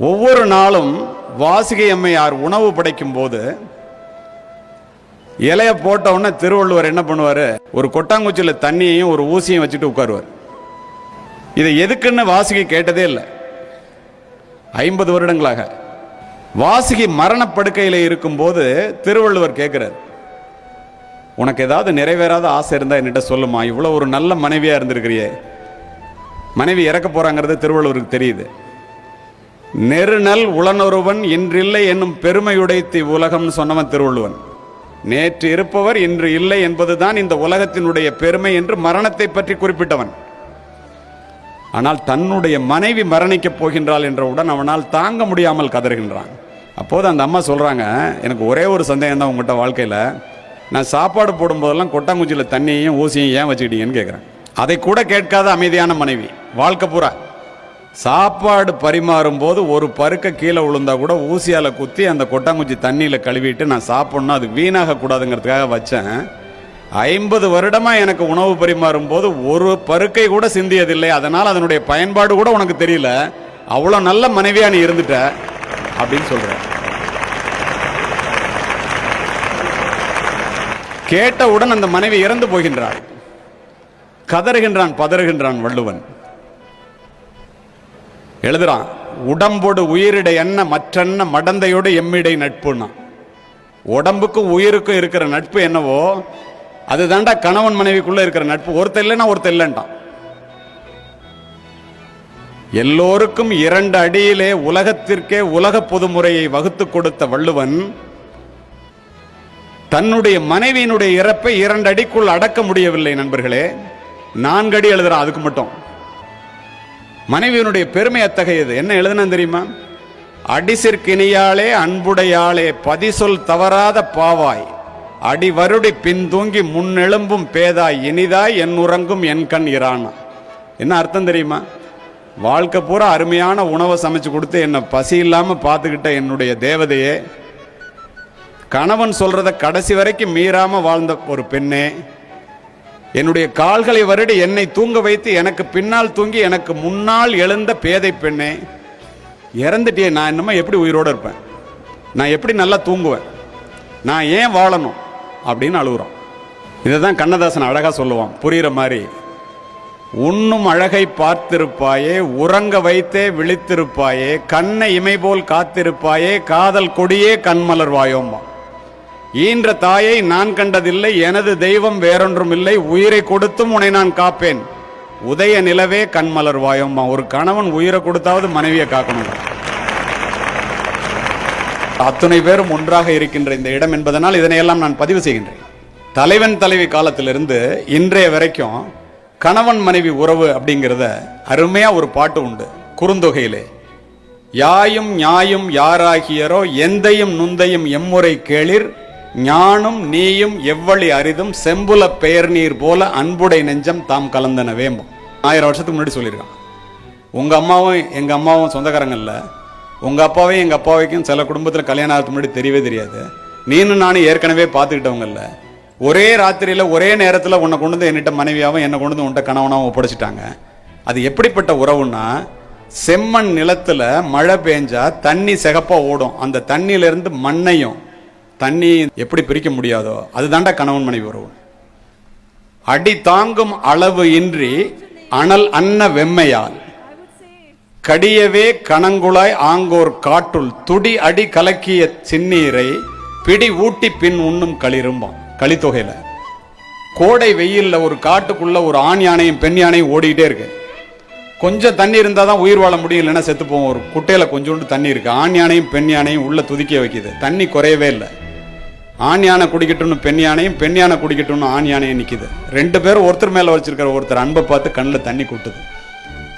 ஒவ்வொரு நாளும் வாசுகி அம்மையார் உணவு படைக்கும் போது இலைய போட்ட உடனே திருவள்ளுவர் என்ன பண்ணுவார், ஒரு கொட்டாங்குச்சியில் தண்ணியையும் ஒரு ஊசியும் வச்சுட்டு உட்காருவார். இதை எதுக்குன்னு வாசுகி கேட்டதே இல்லை 50 வருடங்களாக. வாசுகி மரணப்படுக்கையில் இருக்கும்போது திருவள்ளுவர் கேட்கிறார், உனக்கு ஏதாவது நிறைவேறாத ஆசை இருந்தா என்கிட்ட சொல்லுமா, இவ்வளோ ஒரு நல்ல மனைவியா இருந்திருக்கிறியே. மனைவி இறக்க போறாங்கிறது திருவள்ளுவருக்கு தெரியுது. நெருநல் உளனொருவன் இன்றில்லை என்னும் பெருமையுடைத்தி உலகம்னு சொன்னவன் திருவள்ளுவன். நேற்று இருப்பவர் இன்று இல்லை என்பதுதான் இந்த உலகத்தினுடைய பெருமை என்று மரணத்தை பற்றி குறிப்பிட்டவன். ஆனால் தன்னுடைய மனைவி மரணிக்கப் போகின்றாள் என்றவுடன் அவனால் தாங்க முடியாமல் கதறுகின்றான். அப்போது அந்த அம்மா சொல்றாங்க, எனக்கு ஒரே ஒரு சந்தேகம் தான் உங்கள்கிட்ட வாழ்க்கையில், நான் சாப்பாடு போடும்போதெல்லாம் கொட்டாங்குச்சியில் தண்ணியையும் ஊசியையும் ஏன் வச்சுக்கிட்டீங்கன்னு கேட்குறேன். அதை கூட கேட்காத அமைதியான மனைவி. வாழ்க்கை பூரா சாப்பாடு பரிமாறும் போது ஒரு பருக்க கீழே விழுந்தா கூட ஊசியால் குத்தி அந்த கொட்டாங்குச்சி தண்ணியில் கழுவிட்டு நான் சாப்பிட்ணும், அது வீணாக கூடாதுங்கிறதுக்காக வச்சேன். 50 வருடமா எனக்கு உணவு பரிமாறும் போது ஒரு பருக்கை கூட சிந்தியதில்லை, அதனால் அதனுடைய பயன்பாடு கூட உனக்கு தெரியல, அவ்வளோ நல்ல மனைவியா நீ இருந்துட்ட அப்படின்னு சொல்ற. கேட்டவுடன் அந்த மனைவி இறந்து போகின்றாள். கதறுகின்றான், பதறுகின்றான் வள்ளுவன். எழுதுறான், உடம்போடு உயிரிடை என்ன மற்றென்ன மடந்தையோடு எம்மிடை நட்புன்னா. உடம்புக்கும் உயிருக்கும் இருக்கிற நட்பு என்னவோ அது தாண்டா கணவன் மனைவிக்குள்ள இருக்கிற நட்பு. ஒருத்தர் இல்லைன்னா ஒருத்தர் இல்லைன்ட்டான். எல்லோருக்கும் 2 அடியிலே உலகத்திற்கே உலக பொதுமுறையை வகுத்து கொடுத்த வள்ளுவன் தன்னுடைய மனைவியினுடைய இறப்பை 2 அடிக்குள் அடக்க முடியவில்லை நண்பர்களே. 4 அடி எழுதுறான் அதுக்கு மட்டும். மனைவியினுடைய பெருமை அத்தகையது. என்ன எழுதுனா தெரியுமா? அடிசிற்கினியாளே அன்புடையாளே பதிசொல் தவறாத பாவாய் அடி வருடி பின்தூங்கி முன்னெழும்பும் பேதாய் இனிதாய் என் உறங்கும் என் கண் இரானா. என்ன அர்த்தம் தெரியுமா? வாழ்க்கை பூரா அருமையான உணவை சமைச்சு கொடுத்து என்னை பசி இல்லாம பார்த்துக்கிட்ட என்னுடைய தேவதையே, கணவன் சொல்றத கடைசி வரைக்கும் மீறாம வாழ்ந்த ஒரு பெண்ணே, என்னுடைய கால்களை வருடி என்னை தூங்க வைத்து எனக்கு பின்னால் தூங்கி எனக்கு முன்னால் எழுந்த பேதை பெண்ணே, இறந்துட்டே நான் என்னமா எப்படி உயிரோடு இருப்பேன், நான் எப்படி நல்லா தூங்குவேன், நான் ஏன் வாழணும் அப்படின்னு அழுகுறோம். இதை தான் கண்ணதாசன் அழகா சொல்லுவான் புரியுற மாதிரி. உண்ணும் அழகை பார்த்திருப்பாயே, உறங்க வைத்தே விழித்திருப்பாயே, கண்ணை இமை போல் காத்திருப்பாயே, காதல் கொடியே கண்மலர் வாயோம்மா. ஈன்ற தாயை நான் கண்டதில்லை, எனது தெய்வம் வேறொன்றும் இல்லை, உயிரை கொடுத்தும் உன்னை நான் காப்பேன், உதய நிலவே கண்மலர் வாயோம்மா. ஒரு கணவன் உயிரை கொடுத்தாவது மனைவியை காக்கணும். அத்தனை பேரும் ஒன்றாக இருக்கின்ற இந்த இடம் என்பதனால் இதனையெல்லாம் நான் பதிவு செய்கின்றேன். தலைவன் தலைவி காலத்திலிருந்து இன்றைய வரைக்கும் கணவன் மனைவி உறவு அப்படிங்கிறத அருமையா ஒரு பாட்டு உண்டு குறுந்தொகையிலே. யாயும் ஞாயும் யாராகியரோ எந்தையும் நுந்தையும் எம்முறை கேளிர், ஞானும் நீயும் எவ்வளி அரிதும் செம்புல பெயர் நீர் போல அன்புடை நெஞ்சம் தாம் கலந்தனவே. 1000 வருஷத்துக்கு முன்னாடி சொல்லியிருக்கான். உங்க அம்மாவும் எங்க அம்மாவும் சொந்தக்காரங்க இல்ல, உங்க அப்பாவையும் எங்க அப்பாவைக்கும் சில குடும்பத்தில் கல்யாணம் ஆகிறதுக்கு முன்னாடி தெரியவே தெரியாது. நீனும் நானும் ஏற்கனவே பார்த்துக்கிட்டவங்க இல்ல. ஒரே ராத்திரியில ஒரே நேரத்தில் உன்னை கொண்டு வந்து என்கிட்ட மனைவியாவும் என்னை கொண்டு வந்து உன்ட்ட கணவனாவும் ஒப்படைச்சிட்டாங்க. அது எப்படிப்பட்ட உறவுன்னா, செம்மண் நிலத்துல மழை பெஞ்சா தண்ணி சிகப்பா ஓடும், அந்த தண்ணியில இருந்து மண்ணையும் தண்ணி எப்படி பிரிக்க முடியாதோ அதுதாண்டா கணவன் மனைவி உறவு. அடி தாங்கும் அளவு இன்றி அனல் அன்ன வெம்மையால் கடியவே கணங்குழாய் ஆங்கோர் காட்டுள் துடி அடி கலக்கிய சின்னீரை பிடி ஊட்டி பின் உண்ணும் களிரும்பான். களித்தொகையில கோடை வெயில்ல ஒரு காட்டுக்குள்ள ஒரு ஆண் யானையும் பெண் யானையும் ஓடிக்கிட்டே இருக்கு. கொஞ்சம் தண்ணி இருந்தால் தான் உயிர் வாழ முடியும், இல்லைன்னா செத்து போவோம். ஒரு குட்டையில கொஞ்சோண்டு தண்ணி இருக்கு. ஆண் யானையும் பெண் யானையும் உள்ள துதிக்க வைக்குது. தண்ணி குறையவே இல்லை. ஆண் யானை குடிக்கட்டும்னு பெண் யானையும், பெண் யானை குடிக்கட்டும்னு ஆண் யானையும் நிற்கிது. 2 பேரும் ஒருத்தர் மேல வச்சிருக்கிற ஒருத்தர் அன்பை பார்த்து கண்ணில் தண்ணி கொட்டுது.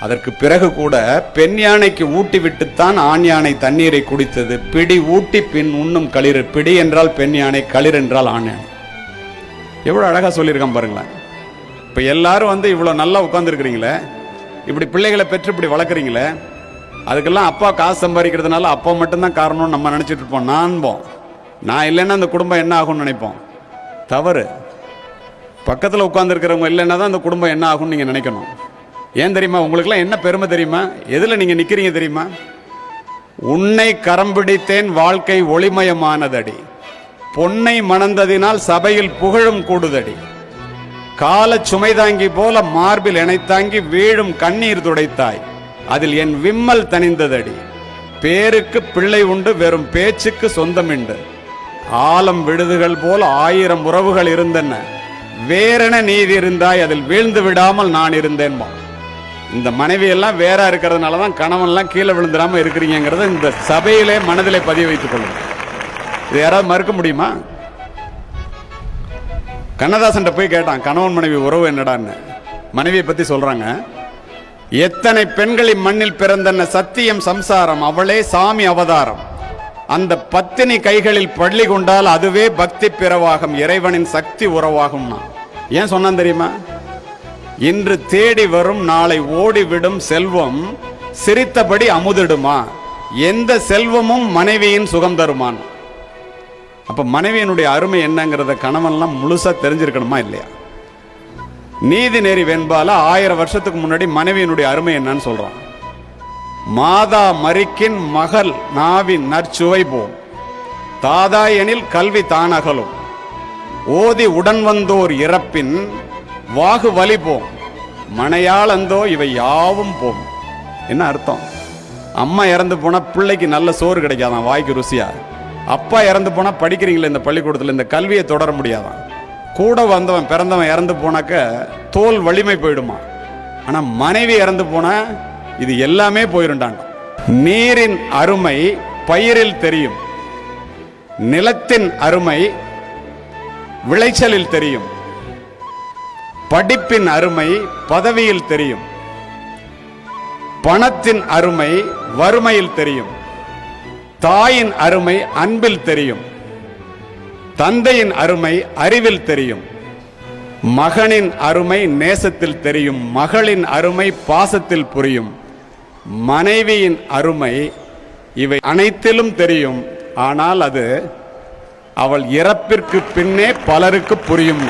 அதற்கு பிறகு கூட பெண் யானைக்கு ஊட்டி விட்டுத்தான் ஆண் யானை தண்ணீரை குடித்தது. பிடி ஊட்டி பின் உண்ணும் களிர். பிடி என்றால் பெண் யானை, களிர் என்றால் ஆண் யானை. எவ்வளவு அழகா சொல்லியிருக்கான் பாருங்களேன். இப்ப எல்லாரும் இவ்வளவு நல்லா உட்கார்ந்துருக்கிறீங்களே, இப்படி பிள்ளைகளை பெற்று இப்படி வளர்க்குறீங்களே, அதுக்கெல்லாம் அப்பா காசு சம்பாதிக்கிறதுனால அப்பா மட்டும்தான் காரணம்னு நம்ம நினைச்சிட்டு இருப்போம். நான் இல்லைன்னா அந்த குடும்பம் என்ன ஆகும்னு நினைப்போம். தவறு. பக்கத்தில் உட்கார்ந்துருக்கிறவங்க இல்லைன்னா தான் அந்த குடும்பம் என்ன ஆகும்னு நீங்கள் நினைக்கணும். ஏன் தெரியுமா? உங்களுக்குலாம் என்ன பெருமை தெரியுமா? எதில் நீங்கள் நிற்கிறீங்க தெரியுமா? உன்னை கரம் பிடித்தேன் வாழ்க்கை ஒளிமயமானதடி, பொன்னை மணந்ததினால் சபையில் புகழும் கூடுதடி, கால சுமைதாங்கி போல மார்பில் இணைத்தாங்கி வீழும் கண்ணீர் துடைத்தாய், அதில் என் விம்மல் தணிந்ததடி, பேருக்கு பிள்ளை உண்டு வெறும் பேச்சுக்கு சொந்தமிண்டு, ஆலம் விடுதுகள் போல 1000 உறவுகள் இருந்தன, வேறென நீதி இருந்தாய் அதில் வீழ்ந்து விடாமல் நான் இருந்தேன்பா. இந்த மனைவி எல்லாம் வேற இருக்கிறதுனால தான் கணவன்லாம் கீழே விழுந்துடாம இருக்கிறீங்கிறத இந்த சபையிலே மனதிலே பதிய வைத்துக் கொள்ளுங்க. இது யாராவது மறுக்க முடியுமா? கண்ணதாசன் போய் கேட்டான், கணவன் மனைவி உறவு என்னடான்னு. மனைவியை பத்தி சொல்றாங்க, எத்தனை பெண்களின் மண்ணில் பிறந்தன சத்தியம் சம்சாரம், அவளே சாமி அவதாரம், அந்த பத்தினி கைகளில் பள்ளி கொண்டால் அதுவே பக்தி பிறவாகும், இறைவனின் சக்தி உறவாகும்னா. ஏன் சொன்னான் தெரியுமா? இன்று தேடி வரும் நாளை ஓடிவிடும் செல்வம் சிரித்தபடி அமுதிடுமா, எந்த செல்வமும் மனைவியின் சுகம் தருமான். அப்ப மனைவியினுடைய அருமை என்னங்கிறத கணவன்லாம் முழுசா தெரிஞ்சிருக்கணுமா இல்லையா? நீதி நெறி வெண்பால 1000 வருஷத்துக்கு முன்னாடி மனைவியினுடைய அருமை என்னன்னு சொல்றான். மாதா மரிக்கின் மகள் நாவின் நற்சுவை போம், தாதா எனில் கல்வி தானகலும், ஓதி உடன் வந்தோர் இறப்பின் வாகு வலி போம், மனையாளந்தோ இவை யாவும் போம். என்ன அர்த்தம்? அம்மா இறந்து போனா பிள்ளைக்கு நல்ல சோறு கிடைக்காதான், வாய்க்கு ருசியா. அப்பா இறந்து போனா படிக்கிறீங்களே இந்த பள்ளிக்கூடத்தில், இந்த கல்வியை தொடர முடியாதான். கூட வந்தவன் பிறந்தவன் இறந்து போனாக்க தோல் வலிமை போயிடுமா. ஆனா மனைவி இறந்து போனா இது எல்லாமே போயிருண்டாங்க. நீரின் அருமை பயிரில் தெரியும், நிலத்தின் அருமை விளைச்சலில் தெரியும், படிப்பின் அருமை பதவியில் தெரியும், பணத்தின் அருமை வறுமையில் தெரியும், தாயின் அருமை அன்பில் தெரியும், தந்தையின் அருமை அறிவில் தெரியும், மகனின் அருமை நேசத்தில் தெரியும், மகளின் அருமை பாசத்தில் புரியும், மனைவியின் அருமை இவை அனைத்திலும் தெரியும். ஆனால் அது அவள் இறப்பிற்கு பின்னே பலருக்கு புரியும்.